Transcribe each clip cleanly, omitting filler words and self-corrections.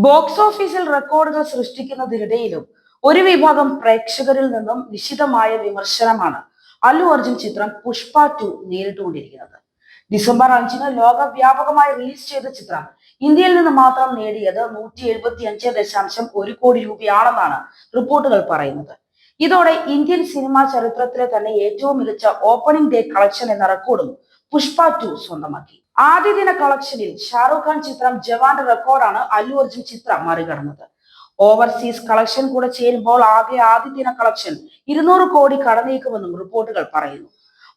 Box ഓഫീസിൽ റെക്കോർഡുകൾ സൃഷ്ടിക്കുന്നതിനിടയിലും ഒരു വിഭാഗം പ്രേക്ഷകരിൽ നിന്നും നിശിതമായ വിമർശനമാണ് അല്ലു അർജുൻ ചിത്രം പുഷ്പ 2 നേരിട്ടുകൊണ്ടിരിക്കുന്നത്. ഡിസംബർ 5-ന് ലോകവ്യാപകമായി റിലീസ് ചെയ്ത ചിത്രം ഇന്ത്യയിൽ നിന്ന് മാത്രം നേടിയത് 175.1 കോടി രൂപയാണെന്നാണ് റിപ്പോർട്ടുകൾ പറയുന്നത്. ഇതോടെ ഇന്ത്യൻ സിനിമാ ചരിത്രത്തിലെ തന്നെ ഏറ്റവും മികച്ച ഓപ്പണിംഗ് ഡേ കളക്ഷൻ എന്ന റെക്കോർഡും പുഷ്പ 2 സ്വന്തമാക്കി. ആദ്യ ദിന കളക്ഷനിൽ ഷാറൂഖ് ഖാൻ ചിത്രം ജവാന്റെ റെക്കോർഡാണ് അല്ലു അർജുൻ ചിത്രം മറികടന്നത്. ഓവർസീസ് കളക്ഷൻ കൂടെ ചേരുമ്പോൾ ആദ്യ ദിന കളക്ഷൻ 200 കോടി കടന്നേക്കുമെന്നും റിപ്പോർട്ടുകൾ പറയുന്നു.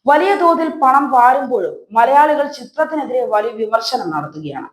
വലിയ തോതിൽ പണം വാരുമ്പോഴും മലയാളികൾ ചിത്രത്തിനെതിരെ വലിയ വിമർശനം നടത്തുകയാണ്.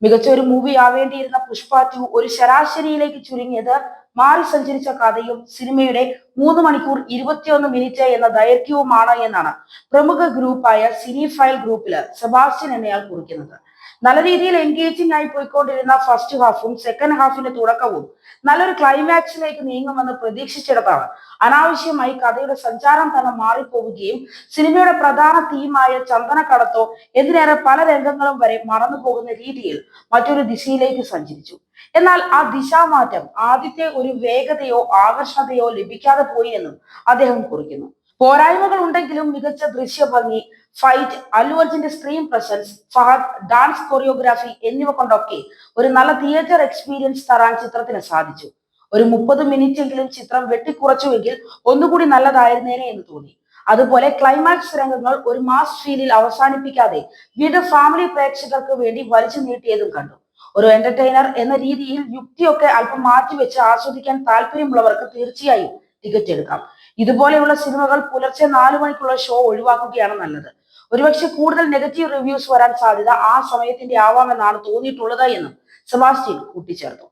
മികച്ച ഒരു മൂവി ആവേണ്ടിയിരുന്ന പുഷ്പ 2 ഒരു ശരാശരിയിലേക്ക് ചുരുങ്ങിയത് മാറി സഞ്ചരിച്ച കഥയും സിനിമയുടെ 3 മണിക്കൂർ 21 മിനിറ്റ് എന്ന ദൈർഘ്യവുമാണ് എന്നാണ് പ്രമുഖ ഗ്രൂപ്പായ സിനിഫൈൽ ഗ്രൂപ്പില് സെബാസ്റ്റ്യൻ എന്നയാൾ കുറിക്കുന്നത്. നല്ല രീതിയിൽ എൻഗേജിംഗ് ആയി പോയിക്കൊണ്ടിരുന്ന ഫസ്റ്റ് ഹാഫും സെക്കൻഡ് ഹാഫിന്റെ തുടക്കവും നല്ലൊരു ക്ലൈമാക്സിലേക്ക് നീങ്ങുമെന്ന് പ്രതീക്ഷിച്ചിടത്താണ് അനാവശ്യമായി കഥയുടെ സഞ്ചാരം തന്നെ മാറിപ്പോവുകയും സിനിമയുടെ പ്രധാന തീമായ ചന്ദനക്കടത്തോ എന്തിനേറെ പല രംഗങ്ങളും വരെ മറന്നു പോകുന്ന രീതിയിൽ മറ്റൊരു ദിശയിലേക്ക് സഞ്ചരിച്ചു. എന്നാൽ ആ ദിശാമാറ്റം ആദ്യത്തെ ഒരു വേഗതയോ ആകർഷണതയോ ലഭിക്കാതെ പോയി എന്നും അദ്ദേഹം കുറിക്കുന്നു. പോരായ്മകൾ ഉണ്ടെങ്കിലും മികച്ച ദൃശ്യഭംഗി, ഫൈറ്റ്, അല്ലു അർജുന്റെ screen presence, Fahadh, dance choreography എന്നിവ കൊണ്ടൊക്കെ ഒരു നല്ല തിയേറ്റർ എക്സ്പീരിയൻസ് തരാൻ ചിത്രത്തിന് സാധിച്ചു. ഒരു 30 മിനിറ്റെങ്കിലും ചിത്രം വെട്ടിക്കുറച്ചുവെങ്കിൽ ഒന്നുകൂടി നല്ലതായിരുന്നേനെ എന്ന് തോന്നി. അതുപോലെ ക്ലൈമാക്സ് രംഗങ്ങൾ ഒരു മാസ് ഫീലിൽ അവസാനിപ്പിക്കാതെ വീണ്ടും ഫാമിലി പ്രേക്ഷകർക്ക് വേണ്ടി വലിച്ചു നീട്ടിയതും കണ്ടു. ഒരു എന്റർടൈനർ എന്ന രീതിയിൽ യുക്തിയൊക്കെ അല്പം മാറ്റിവെച്ച് ആസ്വദിക്കാൻ താല്പര്യമുള്ളവർക്ക് തീർച്ചയായും ടിക്കറ്റ് എടുക്കാം. ഇതുപോലെയുള്ള സിനിമകൾ പുലർച്ചെ 4 മണിക്കുള്ള ഷോ ഒഴിവാക്കുകയാണ് നല്ലത്. ഒരുപക്ഷെ കൂടുതൽ നെഗറ്റീവ് റിവ്യൂസ് വരാൻ സാധ്യത ആ സമയത്തിന്റെ ആവാമെന്നാണ് തോന്നിയിട്ടുള്ളത് എന്നും സെബാസ്റ്റ്യൻ കൂട്ടിച്ചേർത്തു.